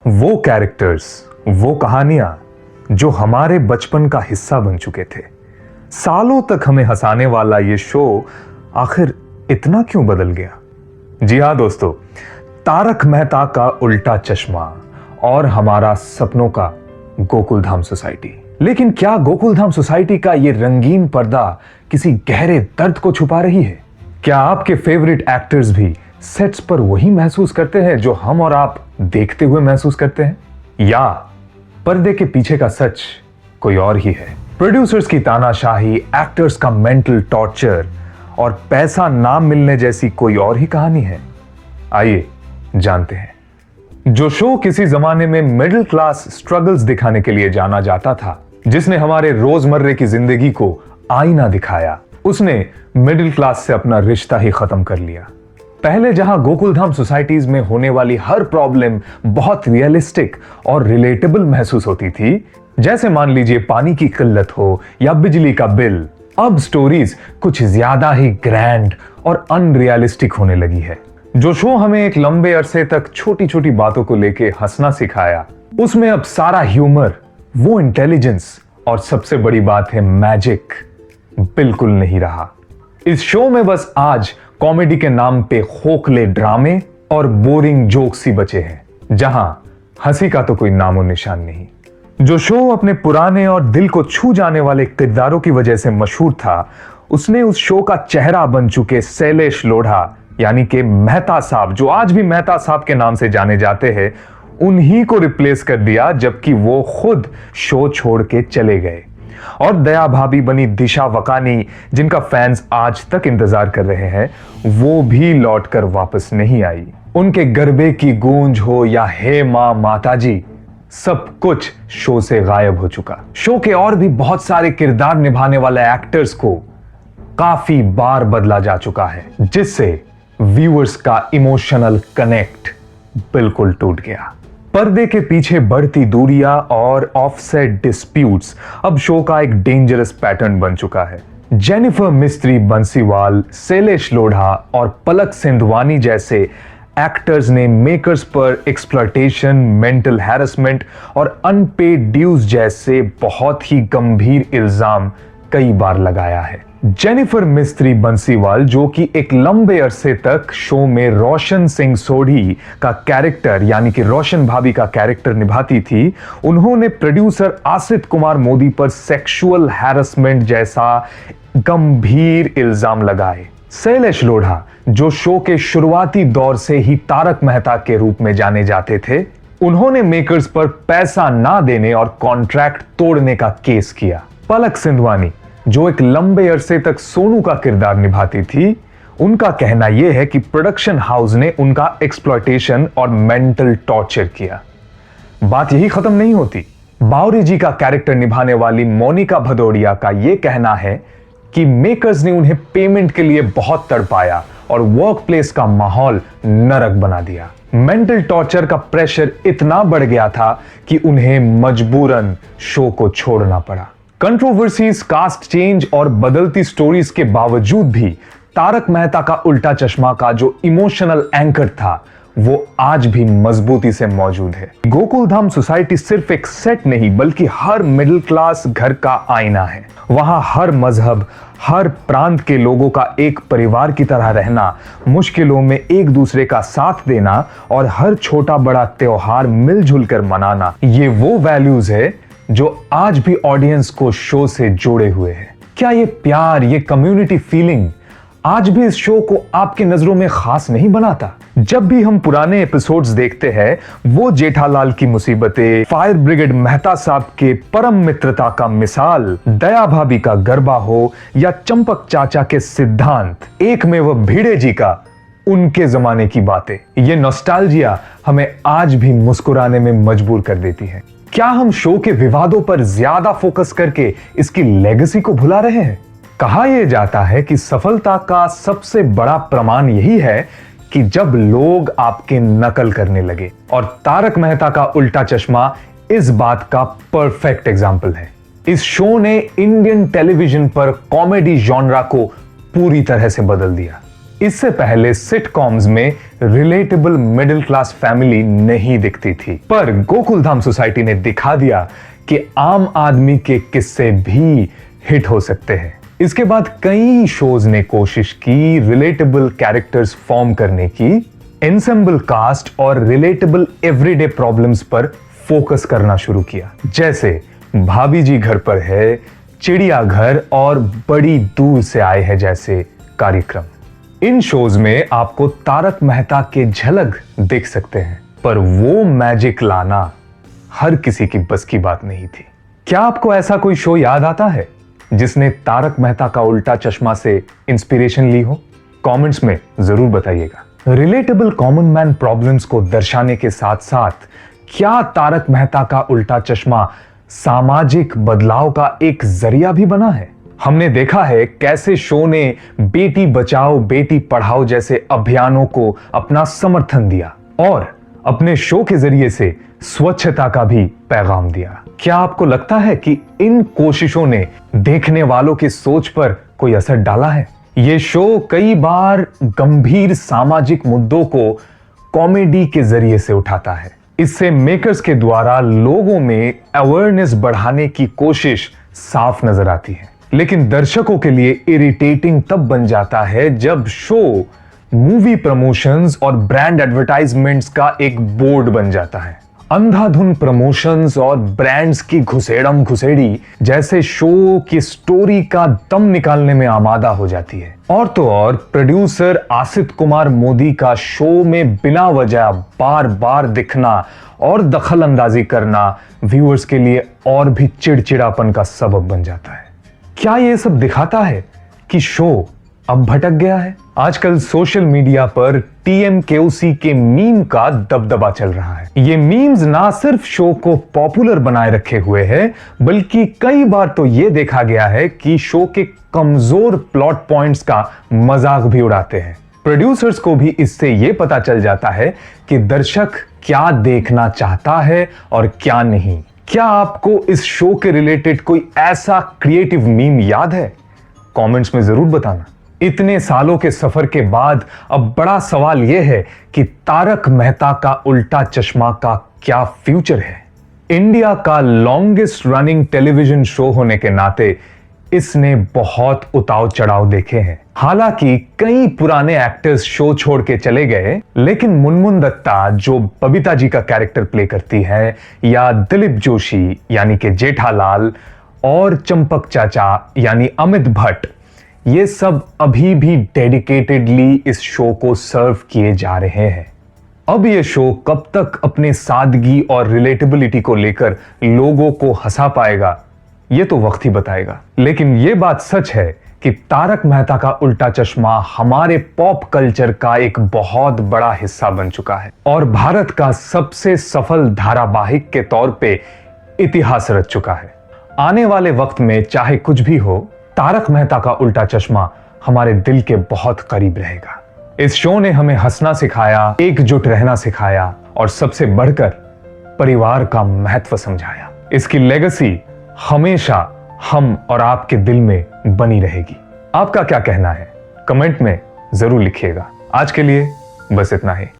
वो कैरेक्टर्स, वो कहानियां जो हमारे बचपन का हिस्सा बन चुके थे। सालों तक हमें हंसाने वाला ये शो आखिर इतना क्यों बदल गया? जी हां दोस्तों, तारक मेहता का उल्टा चश्मा और हमारा सपनों का गोकुलधाम सोसाइटी। लेकिन क्या गोकुलधाम सोसाइटी का ये रंगीन पर्दा किसी गहरे दर्द को छुपा रही है? क्या आपके फेवरेट एक्टर्स भी सेट्स पर वही महसूस करते हैं जो हम और आप देखते हुए महसूस करते हैं, या पर्दे के पीछे का सच कोई और ही है? प्रोड्यूसर्स की तानाशाही, एक्टर्स का मेंटल टॉर्चर और पैसा ना मिलने जैसी कोई और ही कहानी है? आइए जानते हैं। जो शो किसी जमाने में मिडिल क्लास स्ट्रगल्स दिखाने के लिए जाना जाता था, जिसने हमारे रोजमर्रे की जिंदगी को आईना दिखाया, उसने मिडिल क्लास से अपना रिश्ता ही खत्म कर लिया। पहले जहां गोकुलधाम सोसाइटीज में होने वाली हर प्रॉब्लम बहुत रियलिस्टिक और रिलेटेबल महसूस होती थी, जैसे मान लीजिए पानी की किल्लत हो या बिजली का बिल, अब स्टोरीज कुछ ज्यादा ही ग्रैंड और अनरियलिस्टिक होने लगी है। जो शो हमें एक लंबे अरसे तक छोटी छोटी बातों को लेके हंसना सिखाया, उसमें अब सारा ह्यूमर, वो इंटेलिजेंस और सबसे बड़ी बात है मैजिक बिल्कुल नहीं रहा। इस शो में बस आज कॉमेडी के नाम पे खोखले ड्रामे और बोरिंग जोक्स ही बचे हैं, जहां हंसी का तो कोई नामो निशान नहीं। जो शो अपने पुराने और दिल को छू जाने वाले किरदारों की वजह से मशहूर था, उसने उस शो का चेहरा बन चुके शैलेश लोढ़ा यानी कि मेहता साहब, जो आज भी मेहता साहब के नाम से जाने जाते हैं, उन्हीं को रिप्लेस कर दिया, जबकि वो खुद शो छोड़ के चले गए। और दया भाभी बनी दिशा वकानी, जिनका फैंस आज तक इंतजार कर रहे हैं, वो भी लौटकर वापस नहीं आई। उनके गरबे की गूंज हो या हे मां माताजी, सब कुछ शो से गायब हो चुका। शो के और भी बहुत सारे किरदार निभाने वाले एक्टर्स को काफी बार बदला जा चुका है, जिससे व्यूअर्स का इमोशनल कनेक्ट बिल्कुल टूट गया। पर्दे के पीछे बढ़ती दूरियां और ऑफसेट डिस्प्यूट्स अब शो का एक डेंजरस पैटर्न बन चुका है। जेनिफर मिस्त्री बंसीवाल, शैलेश लोढ़ा और पलक सिंधवानी जैसे एक्टर्स ने मेकर्स पर एक्सप्लॉयटेशन, मेंटल हैरेसमेंट और अनपेड ड्यूज जैसे बहुत ही गंभीर इल्जाम कई बार लगाया है। जेनिफर मिस्त्री बंसीवाल, जो कि एक लंबे अरसे तक शो में रोशन सिंह सोढ़ी का कैरेक्टर यानी कि रोशन भाभी का कैरेक्टर निभाती थी, उन्होंने प्रोड्यूसर आसित कुमार मोदी पर सेक्सुअल हैरेसमेंट जैसा गंभीर इल्जाम लगाए। शैलेश लोढ़ा, जो शो के शुरुआती दौर से ही तारक मेहता के रूप में जाने जाते थे, उन्होंने मेकर्स पर पैसा ना देने और कॉन्ट्रैक्ट तोड़ने का केस किया। पलक सिंधवानी, जो एक लंबे अरसे तक सोनू का किरदार निभाती थी, उनका कहना यह है कि प्रोडक्शन हाउस ने उनका एक्सप्लॉयटेशन और मेंटल टॉर्चर किया। बात यही खत्म नहीं होती। बावरी जी का कैरेक्टर निभाने वाली मोनिका भदौड़िया का यह कहना है कि मेकर्स ने उन्हें पेमेंट के लिए बहुत तड़पाया और वर्क प्लेस का माहौल नरक बना दिया। मेंटल टॉर्चर का प्रेशर इतना बढ़ गया था कि उन्हें मजबूरन शो को छोड़ना पड़ा। कंट्रोवर्सीज, कास्ट चेंज और बदलती स्टोरीज के बावजूद भी तारक मेहता का उल्टा चश्मा का जो इमोशनल एंकर था, वो आज भी मजबूती से मौजूद है। गोकुलधाम सोसाइटी सिर्फ एक सेट नहीं, बल्कि हर मिडिल क्लास घर का आईना है। वहां हर मजहब, हर प्रांत के लोगों का एक परिवार की तरह रहना, मुश्किलों में एक दूसरे का साथ देना और हर छोटा बड़ा त्योहार मिलजुल कर मनाना, ये वो वैल्यूज है जो आज भी ऑडियंस को शो से जोड़े हुए हैं। क्या ये प्यार, ये कम्युनिटी फीलिंग आज भी इस शो को आपकी नजरों में खास नहीं बनाता? जब भी हम पुराने एपिसोड्स देखते हैं, वो जेठालाल की मुसीबतें, फायर ब्रिगेड मेहता साहब के परम मित्रता का मिसाल, दया भाभी का गरबा हो या चंपक चाचा के सिद्धांत, एक में वह भिड़े जी का उनके जमाने की बातें, ये नॉस्टैल्जिया हमें आज भी मुस्कुराने में मजबूर कर देती है। क्या हम शो के विवादों पर ज्यादा फोकस करके इसकी लेगेसी को भुला रहे हैं? कहा यह जाता है कि सफलता का सबसे बड़ा प्रमाण यही है कि जब लोग आपकी नकल करने लगे, और तारक मेहता का उल्टा चश्मा इस बात का परफेक्ट एग्जाम्पल है। इस शो ने इंडियन टेलीविजन पर कॉमेडी जॉनरा को पूरी तरह से बदल दिया। इससे पहले सिटकॉम्स में रिलेटेबल मिडिल क्लास फैमिली नहीं दिखती थी, पर गोकुलधाम सोसाइटी ने दिखा दिया कि आम आदमी के किस्से भी हिट हो सकते हैं। इसके बाद कई शोज ने कोशिश की रिलेटेबल कैरेक्टर्स फॉर्म करने की, एंसेंबल कास्ट और रिलेटेबल एवरीडे प्रॉब्लम्स पर फोकस करना शुरू किया, जैसे भाभी जी घर पर है, चिड़ियाघर और बड़ी दूर से आए हैं जैसे कार्यक्रम। इन शोज में आपको तारक मेहता के झलक देख सकते हैं, पर वो मैजिक लाना हर किसी की बस की बात नहीं थी। क्या आपको ऐसा कोई शो याद आता है जिसने तारक मेहता का उल्टा चश्मा से इंस्पिरेशन ली हो? कमेंट्स में जरूर बताइएगा। रिलेटेबल कॉमन मैन प्रॉब्लम्स को दर्शाने के साथ साथ क्या तारक मेहता का उल्टा चश्मा सामाजिक बदलाव का एक जरिया भी बना है? हमने देखा है कैसे शो ने बेटी बचाओ बेटी पढ़ाओ जैसे अभियानों को अपना समर्थन दिया और अपने शो के जरिए से स्वच्छता का भी पैगाम दिया। क्या आपको लगता है कि इन कोशिशों ने देखने वालों की सोच पर कोई असर डाला है? ये शो कई बार गंभीर सामाजिक मुद्दों को कॉमेडी के जरिए से उठाता है। इससे मेकर्स के द्वारा लोगों में अवेयरनेस बढ़ाने की कोशिश साफ नजर आती है, लेकिन दर्शकों के लिए इरिटेटिंग तब बन जाता है जब शो मूवी प्रमोशंस और ब्रांड एडवर्टाइजमेंट्स का एक बोर्ड बन जाता है। अंधाधुन प्रमोशंस और ब्रांड्स की घुसेड़म घुसेड़ी जैसे शो की स्टोरी का दम निकालने में आमादा हो जाती है। और तो और प्रोड्यूसर आसित कुमार मोदी का शो में बिना वजह बार बार दिखना और दखल अंदाजी करना व्यूअर्स के लिए और भी चिड़चिड़ापन का सबब बन जाता है। क्या ये सब दिखाता है कि शो अब भटक गया है? आजकल सोशल मीडिया पर TMKOC के मीम का दबदबा चल रहा है। ये मीम्स ना सिर्फ शो को पॉपुलर बनाए रखे हुए हैं, बल्कि कई बार तो ये देखा गया है कि शो के कमजोर प्लॉट पॉइंट्स का मजाक भी उड़ाते हैं। प्रोड्यूसर्स को भी इससे ये पता चल जाता है कि दर्शक क्या देखना चाहता है और क्या नहीं। क्या आपको इस शो के रिलेटेड कोई ऐसा क्रिएटिव मीम याद है? कमेंट्स में जरूर बताना। इतने सालों के सफर के बाद अब बड़ा सवाल यह है कि तारक मेहता का उल्टा चश्मा का क्या फ्यूचर है? इंडिया का लॉन्गेस्ट रनिंग टेलीविजन शो होने के नाते इसने बहुत उतार चढ़ाव देखे हैं। हालांकि कई पुराने एक्टर्स शो छोड़ के चले गए, लेकिन मुनमुन दत्ता जो बबीता जी का कैरेक्टर प्ले करती है, या दिलीप जोशी यानी कि जेठालाल, और चंपक चाचा यानी अमित भट्ट, ये सब अभी भी डेडिकेटेडली इस शो को सर्व किए जा रहे हैं। अब ये शो कब तक अपने सादगी और रिलेटेबिलिटी को लेकर लोगों को हंसा पाएगा, ये तो वक्त ही बताएगा। लेकिन ये बात सच है कि तारक मेहता का उल्टा चश्मा हमारे पॉप कल्चर का एक बहुत बड़ा हिस्सा बन चुका है और भारत का सबसे सफल धारावाहिक के तौर पे इतिहास रच चुका है। आने वाले वक्त में चाहे कुछ भी हो, तारक मेहता का उल्टा चश्मा हमारे दिल के बहुत करीब रहेगा। इस शो ने हमें हंसना सिखाया, एकजुट रहना सिखाया और सबसे बढ़कर परिवार का महत्व समझाया। इसकी लेगेसी हमेशा हम और आपके दिल में बनी रहेगी। आपका क्या कहना है? कमेंट में जरूर लिखिएगा। आज के लिए बस इतना ही।